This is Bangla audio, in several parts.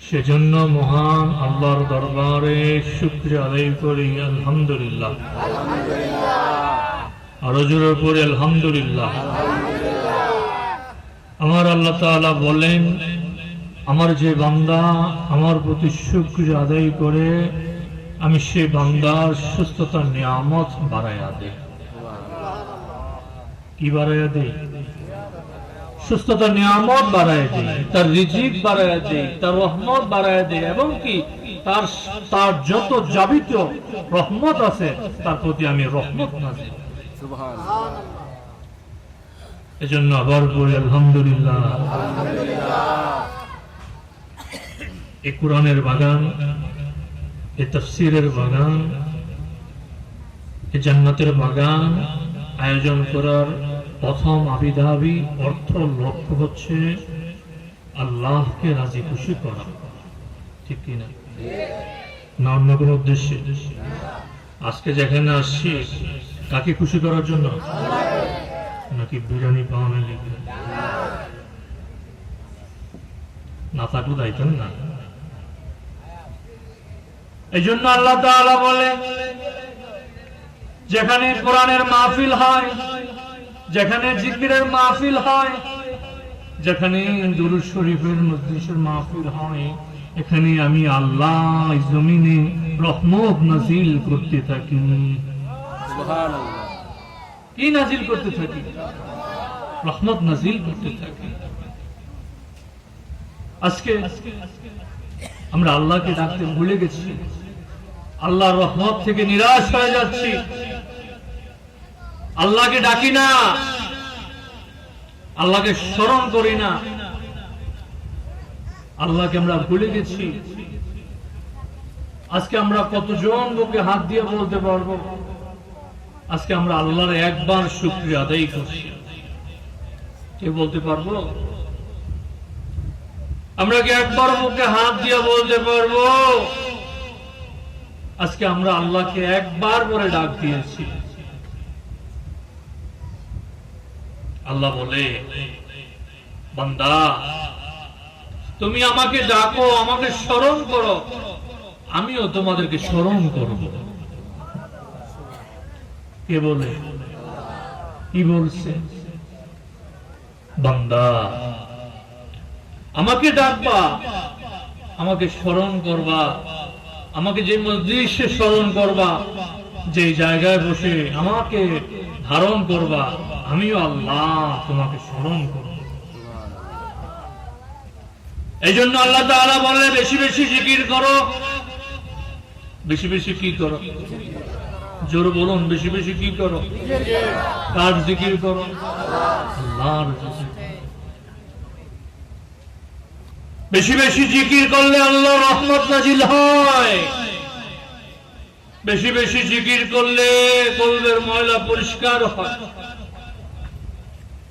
সেজন্য মহান আল্লাহর দরবারে শুকরিয়া আদায় করি আলহামদুলিল্লাহ। আরো জোরে পড়ি আলহামদুলিল্লাহ। আমার আল্লাহ তাআলা বলেন, আমার যে বান্দা আমার প্রতি শুকরিয়া আদায় করে আমি সে বান্দার সুস্থতার নিয়ামত বাড়াইয়া দেই। কি বাড়াইয়া দেই? সুস্থতার নিয়ামত বাড়াইয়া দেই, তার রিজিক বাড়াইয়া দেই, তার রহমত বাড়াইয়া দেই, এবং কি তার যত যাবতীয় রহমত আছে তার প্রতি আমি রহমত নাজিল। এজন্য আবার বলি আলহামদুলিল্লাহ। এই কোরআনের বাগান, এই তাফসীরের বাগান, এই জান্নাতের বাগান আয়োজন করার প্রথম আবিধাবি অর্থ লক্ষ্য হচ্ছে আল্লাহকে রাজি খুশি করা, ঠিক কিনা? না অন্য কোন উদ্দেশ্যে? আজকে যেখানে আসছি কাকে খুশি করার জন্য? নাকি বিরিয়ানি পাওয়ানোর লিগে? না থাকলে দায়িত্ব না। এই জন্য আল্লাহ তাআলা বলে, যেখানে কোরআনের মাহফিল হয়, যেখানে জিকিরের মাহফিল হয়, যেখানে দুরূদ শরীফের মজলিসের মাহফিল হয়, এখানে আমি আল্লাহ জমিনে রহমত নাজিল করতে থাকি। সুবহানাল্লাহ। কি নাজিল করতে থাকি? রহমত নাজিল করতে থাকি। আজকে আমরা আল্লাহকে ডাকতে ভুলে গেছি, আল্লাহর রহমত থেকে নিরাশ হয়ে যাচ্ছি, আল্লাহকে ডাকি না, আল্লাহকে স্মরণ করি না, আল্লাহকে আমরা ভুলে গেছি। আজকে আমরা কতজন বুকে হাত দিয়ে বলতে পারবো আজকে আমরা আল্লাহর একবার শুকরিয়া আদায় করছি? কে বলতে পারবো? আমরা কি একবার বুকে হাত দিয়ে বলতে পারবো আজকে আমরা আল্লাহকে একবার করে ডাক দিয়েছি? আল্লাহ বলে, বান্দা তুমি আমাকে ডাকো, আমাকে স্মরণ করো, আমিও তোমাদেরকে স্মরণ করব। কে বলে? কি বলছে? বান্দা আমাকে ডাকবা, আমাকে স্মরণ করবা, আমাকে যে মজলিসে স্মরণ করবা, যে জায়গায় বসে আমাকে ধারণ করবা, আমিও আল্লাহ তোমাকে স্মরণ করব। এই জন্য আল্লাহ তাআলা বলে, বেশি বেশি জিকির করো। বেশি বেশি কি করো? জোর বলুন, বেশি বেশি কি করো? কার জিকির করো? আল্লাহর জিকির। বেশি বেশি জিকির করলে আল্লাহর রহমত নাজিল হয়। বেশি বেশি জিকির করলে কলবের ময়লা পরিষ্কার হয়।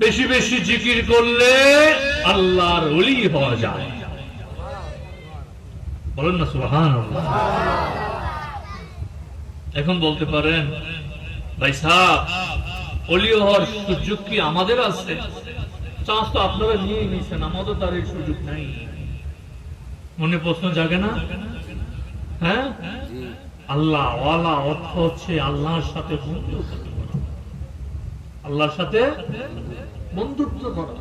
বেশি বেশি জিকির করলে আল্লাহর ওলি হওয়া যায়। বলেন না সুবহানাল্লাহ। এখন বলতে পারেন, ভাই সাহেব, ওলি হওয়ার সুযোগ কি আমাদের আছে? চান্স তো আপনারা নিয়ে নিয়েছেন, আমাদের তার এই সুযোগ নাই। মনে প্রশ্ন জাগে না? হ্যাঁ, আল্লাহ ওয়ালা অর্থ হচ্ছে আল্লাহর সাথে বন্ধুত্ব করা। আল্লাহর সাথে বন্ধুত্ব করা।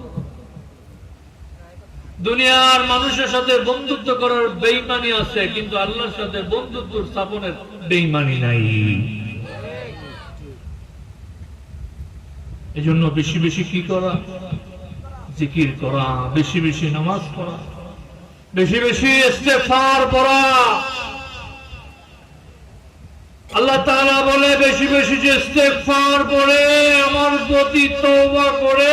দুনিয়ার মানুষের সাথে বন্ধুত্ব করার বেঈমানি আছে, কিন্তু আল্লাহর সাথে বন্ধুত্ব স্থাপনের বেঈমানি নাই। এজন্য বেশি বেশি কি করা? জিকির করা, বেশি বেশি নামাজ পড়া, বেশি বেশি ইস্তেগফার পড়া। আল্লাহ তাআলা বলে, বেশি বেশি যে ইস্তেগফার পড়ে, আমার প্রতি তওবা করে,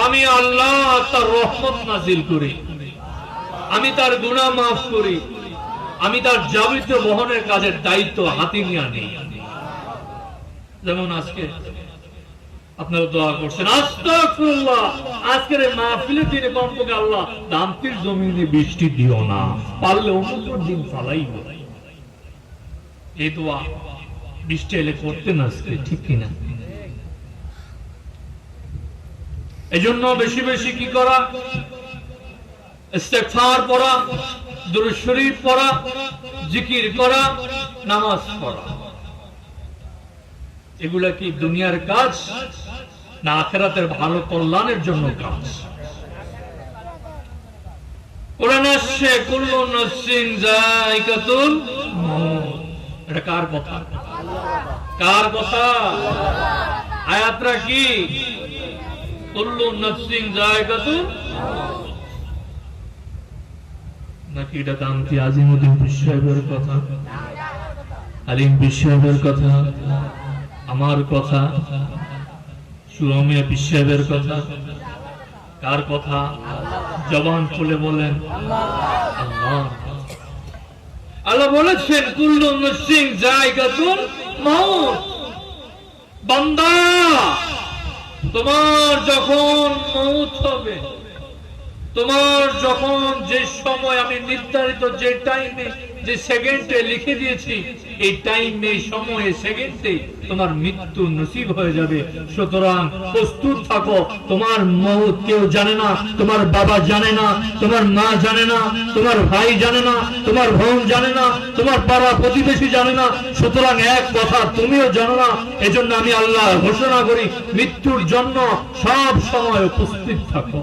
আমি আল্লাহ তার রহমত নাজিল করি, আমি তার গুনাহ মাফ করি, আমি তার যাবতীয় বহনের কাজের দায়িত্ব হাতে নিয়ে আনি। যেমন আজকে আপনারা দোয়া করছেন, আস্তাগফিরুল্লাহ, আজকের এই মাহফিলের দিনে কমপক্ষে আল্লাহ দামতির জমিনে বৃষ্টি দিও না, পারলে অন্য দিন ফালাইও। এই দোয়া বৃষ্টি এলে করতেন আজকে, ঠিক কিনা? এই জন্য বেশি বেশি কি করা? ইস্তেগফার পড়া, দুরূদ শরীফ পড়া, জিকির করা, নামাজ পড়া, এগুলা কি দুনিয়ার কাজ না আখিরাতের ভালো কল্যাণের জন্য কাজ? কোরআন আসছে কুল্লু নাফসিন যায়িকাতুল মউত। এটা কার কথা? কার কথা? আয়াতটা কি? কুল্লু নাফসিন যায়িকাতুল মউত। নাকি এটা দামতি আজিমুদ্দিন সাহেবের কথা, আলিম সাহেবের কথা, আমার কথা, সুরমিয়া সাহেবের কথা? কার কথা? জবান খুলে বলেন আল্লাহ। আল্লাহ বলেছেন কুল্লু নাফসিন যায়িকাতুল মউত। বান্দা, তোমার যখন মউত হবে, তোমার যখন যে সময় আমি নির্ধারিত যে টাইমে যে সেকেন্ডে লিখে দিয়েছি, এই টাইমে সময়ে সেকেন্ডে তোমার মৃত্যু নসিব হয়ে যাবে। সুতরাং প্রস্তুত থাকো। তোমার মউত কেউ জানে না, তোমার বাবা জানে না, তোমার মা জানে না, তোমার ভাই জানে না, তোমার বোন জানে না, তোমার পাড়া প্রতিবেশী জানে না। সুতরাং এক কথা তুমিও জানো না। এজন্য আমি আল্লাহ ঘোষণা করি, মৃত্যুর জন্য সব সময় উপস্থিত থাকো।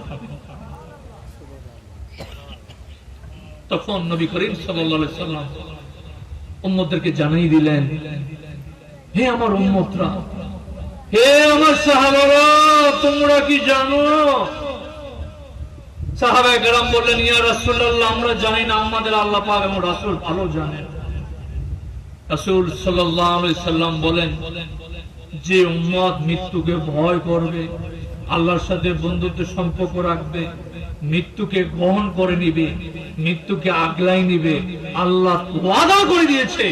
তখন নবী করিম সাল্লাল্লাহু আলাইহি সাল্লাম উম্মতদেরকে জানাই দিলেন, হে আমার উম্মতরা, হে আমার সাহাবারা, তোমরা কি জানো? সাহাবায়ে কেরাম বললেন, ইয়া রাসূলুল্লাহ, আমরা জানি না, আমাদের আল্লাহ পাক এবং রাসূল ভালো জানেন। রাসূল সাল্লাল্লাহু আলাইহি সাল্লাম বলেন, যে উম্মত মৃত্যুকে ভয় করবে, আল্লাহর সাথে বন্ধুত্ব সম্পর্ক রাখবে, মৃত্যুকে গ্রহণ করে নিবে, মৃত্যুকে আগলাই নিবে, আল্লাহ ওয়াদা করে দিয়েছে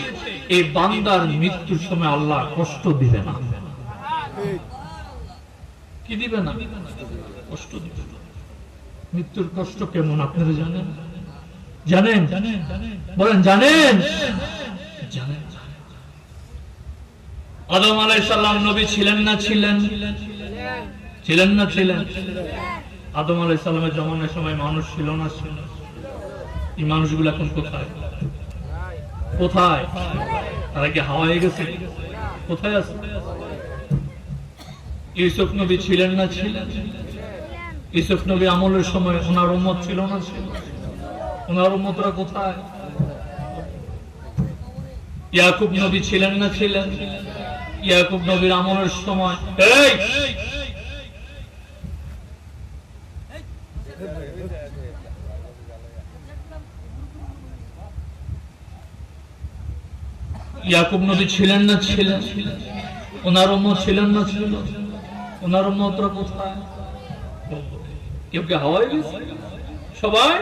এই বান্দার মৃত্যুর সময় আল্লাহ কষ্ট দিবে না। কি দিবে না? কষ্ট দিবে না। মৃত্যুর কষ্ট কেমন আপনারা জানেন? জানেন? বলেন জানেন? জানেন? আদম আলাইহিস সালাম নবী ছিলেন না ছিলেন? ছিলেন না ছিলেন? আদম আলাইহিস সালামের জমানার সময় মানুষ ছিল না ছিল? এই মানুষগুলো এখন কোথায়? কোথায়? তারা কি হাওয়া হয়ে গেছে? কোথায় আছে? ইউসুফ নবী ছিলেন না ছিলেন? ইউসুফ নবী আমলের সময় ওনার উম্মত ছিল না ছিল? ওনার উম্মতরা কোথায়? ইয়াকুব নবী ছিলেন না ছিলেন? ইয়াকুব নবীর আমলের সময় ইয়াকুব নবী ছিলেন না ছিলেন? ওনার উম্মত ছিলেন না ছিল? ওনার উম্মতরা কোথায়? কেউ কি হাওয়া হয়ে গেছে? সবাই?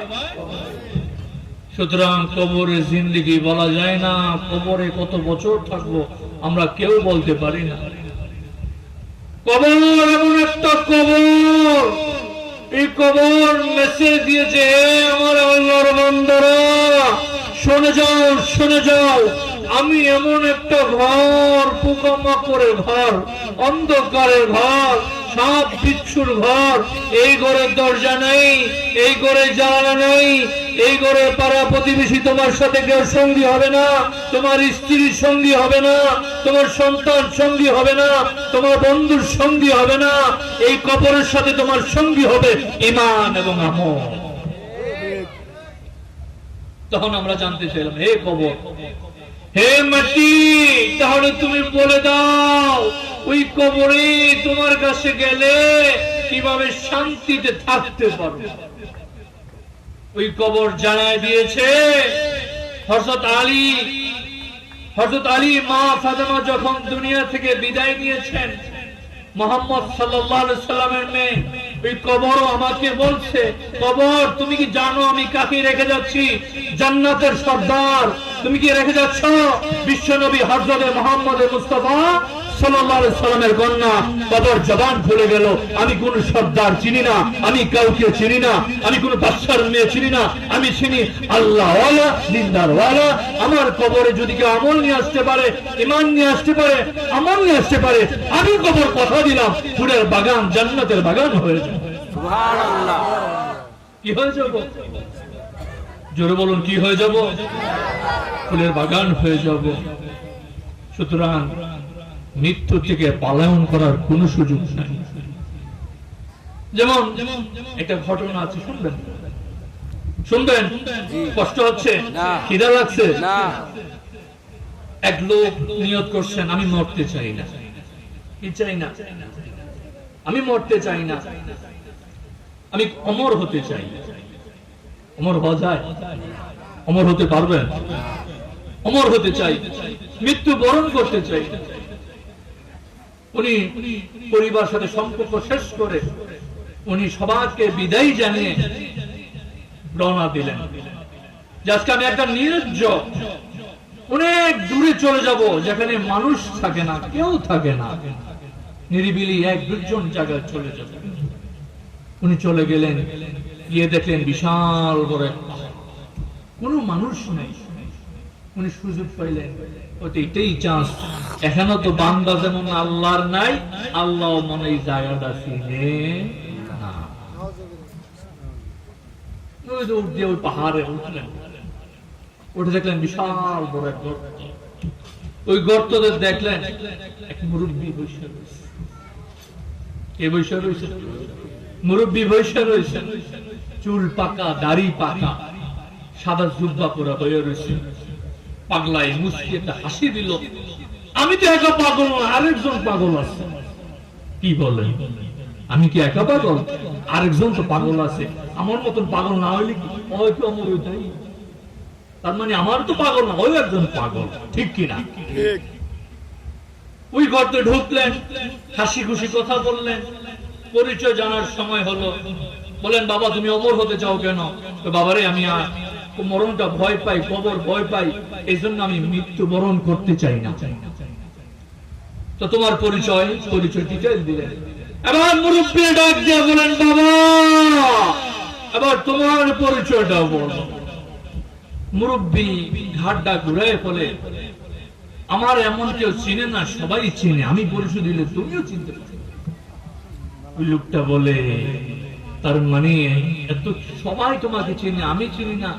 সুতরাং কবরে জিন্দেগি বলা যায় না, কবরে কত বছর থাকবো আমরা কেউ বলতে পারি না। কবর এমন একটা কবর, এই কবর মেসেজ দিয়েছে, আমার আল্লাহর বান্দারা শুনে যাও, শুনে যাও, আমি এমন একটা ঘর, পোকামাকড়ের ঘর, অন্ধকারের ঘর, সাপ বিচ্ছুর ঘর, এই ঘরের দরজা নেই, এই ঘরে জানালা নেই, এই ঘরে পাড়া প্রতিবেশী তোমার সাথে কেউ সঙ্গী হবে না, তোমার স্ত্রীর সঙ্গী হবে না, তোমার সন্তান সঙ্গী হবে না, তোমার বন্ধুর সঙ্গী হবে না, এই কবরের সাথে তোমার সঙ্গী হবে ঈমান এবং আমল। তখন আমরা জানতে চাইলাম, হে কবর, হে মাটি, তাহলে তুমি বলে দাও ওই কবরে তোমার কাছে গেলে কিভাবে শান্তিতে থাকতে পারবে? ওই কবর জানায় দিয়েছে হযরত আলী মা ফাতেমা যখন দুনিয়া থেকে বিদায় নিয়েছেন, মুহাম্মদ সাল্লাল্লাহু আলাইহি সাল্লামের মেয়ে ওই কবরও আমাকে বলছে, কবর তুমি কি জানো আমি কাকে রেখে যাচ্ছি? জান্নাতের সর্দার। তুমি কি রেখে যাচ্ছ? বিশ্বনবী হযরত মুহাম্মদ মুস্তাফা সাল্লাল্লাহু আলাইহি সাল্লামের কন্যা। কবর জবান খুলে গেল, আমি কোন সর্দার চিনি না, আমি কাউকে চিনি না, আমি কোন বাদশার মেয়ে চিনি না, আমি চিনি আল্লাহওয়ালা, দিনদারওয়ালা। আমার কবরে যদি কেউ আমল নিয়ে আসতে পারে, ঈমান নিয়ে আসতে পারে, আমল নিয়ে আসতে পারে, আমি কবর কথা দিলাম ফুলের বাগান, জান্নাতের বাগান হয়ে যাবে। সুবহানাল্লাহ। কি হয়ে যাবে? জোরে বলুন, কি হয়ে যাব? ফুলের বাগান হয়ে যাব। সুতরাং মৃত্যু থেকে পলায়ন করার কোন সুযোগ নাই। যেমন একটা ঘটনা আছে, শুনবেন? শুনবেন? কষ্ট হচ্ছে? খিদা লাগছে? এক লোক নিয়ত করছেন, আমি মরতে চাই না। কি চাই না? আমি মরতে চাই না, আমি অমর হতে চাই। অমর হওয়া যায়? অমর হতে পারবেন? অমর হতে চাই, মৃত্যু বরণ করতে চাই। উনি পরিবার সাথে সম্পর্ক শেষ করে উনি সবাইকে বিদায় জানিয়ে রওনা দিলেন যে আজকে আমি একটা নির্জন অনেক দূরে চলে যাব, যেখানে মানুষ থাকে না, কেউ থাকে না, নিরিবিলি এক দুর্জন জায়গায় চলে যাব। উনি চলে গেলেন, গিয়ে দেখলেন বিশাল বড় কোনো মানুষ নেই। উনি সুযোগ পাইলেন, এটাই চান্স, এখানে তো বান্দা যেমন আল্লাহর নাই, আল্লাহ মনে এই জায়গাটা চিনে না। ওই পাহাড়ে উঠলেন, উঠে দেখলেন বিশাল বড় এক গর্ত। ওই গর্তদের দেখলেন এক মুরব্বী বসে রয়েছে। কে বসে রয়েছে? মুরব্বী বসে রয়েছে, চুল পাকা, দাড়ি পাকা, সাদা জুব্বা পরা হয়ে রয়েছে। পাগলাই মুচকি একটা হাসি দিল। আমি তো একা পাগল না, আরেকজন পাগল আছে। কি বলেন? আমি কি একা পাগল? আরেকজন তো পাগল আছে। আমার মতন পাগল না হইলে কি হয়তো আমার ওইটাই, তার মানে আমার তো পাগল না, ওই একজন পাগল, ঠিক কিনা? ওই গর্তে ঢুকলেন, হাসি খুশি কথা বললেন, পরিচয় জানার সময় হলো। বলেন, বাবা তুমি অমর হতে চাও কেন? তো বাবারে আমি মরণটা ভয় পাই, কবর ভয় পাই, এই জন্য আমি মৃত্যু বরণ করতে চাই না। তো তোমার পরিচয় ডিটেইল দিলেন। এবার মুরব্বী ডাক দিয়ে বলেন, বাবা এবার তোমার পরিচয়টা বলো। মুরব্বী ঘাটটা ঘুরায় ফলে, আমার এমন কেউ চিনে না, সবাই চিনে, আমি পরিচয় দিলে তুমিও চিনতে পারো। ওই লোকটা বলে, তার মানে এত সবাই তোমাকে চিনে, আমি চিনি না,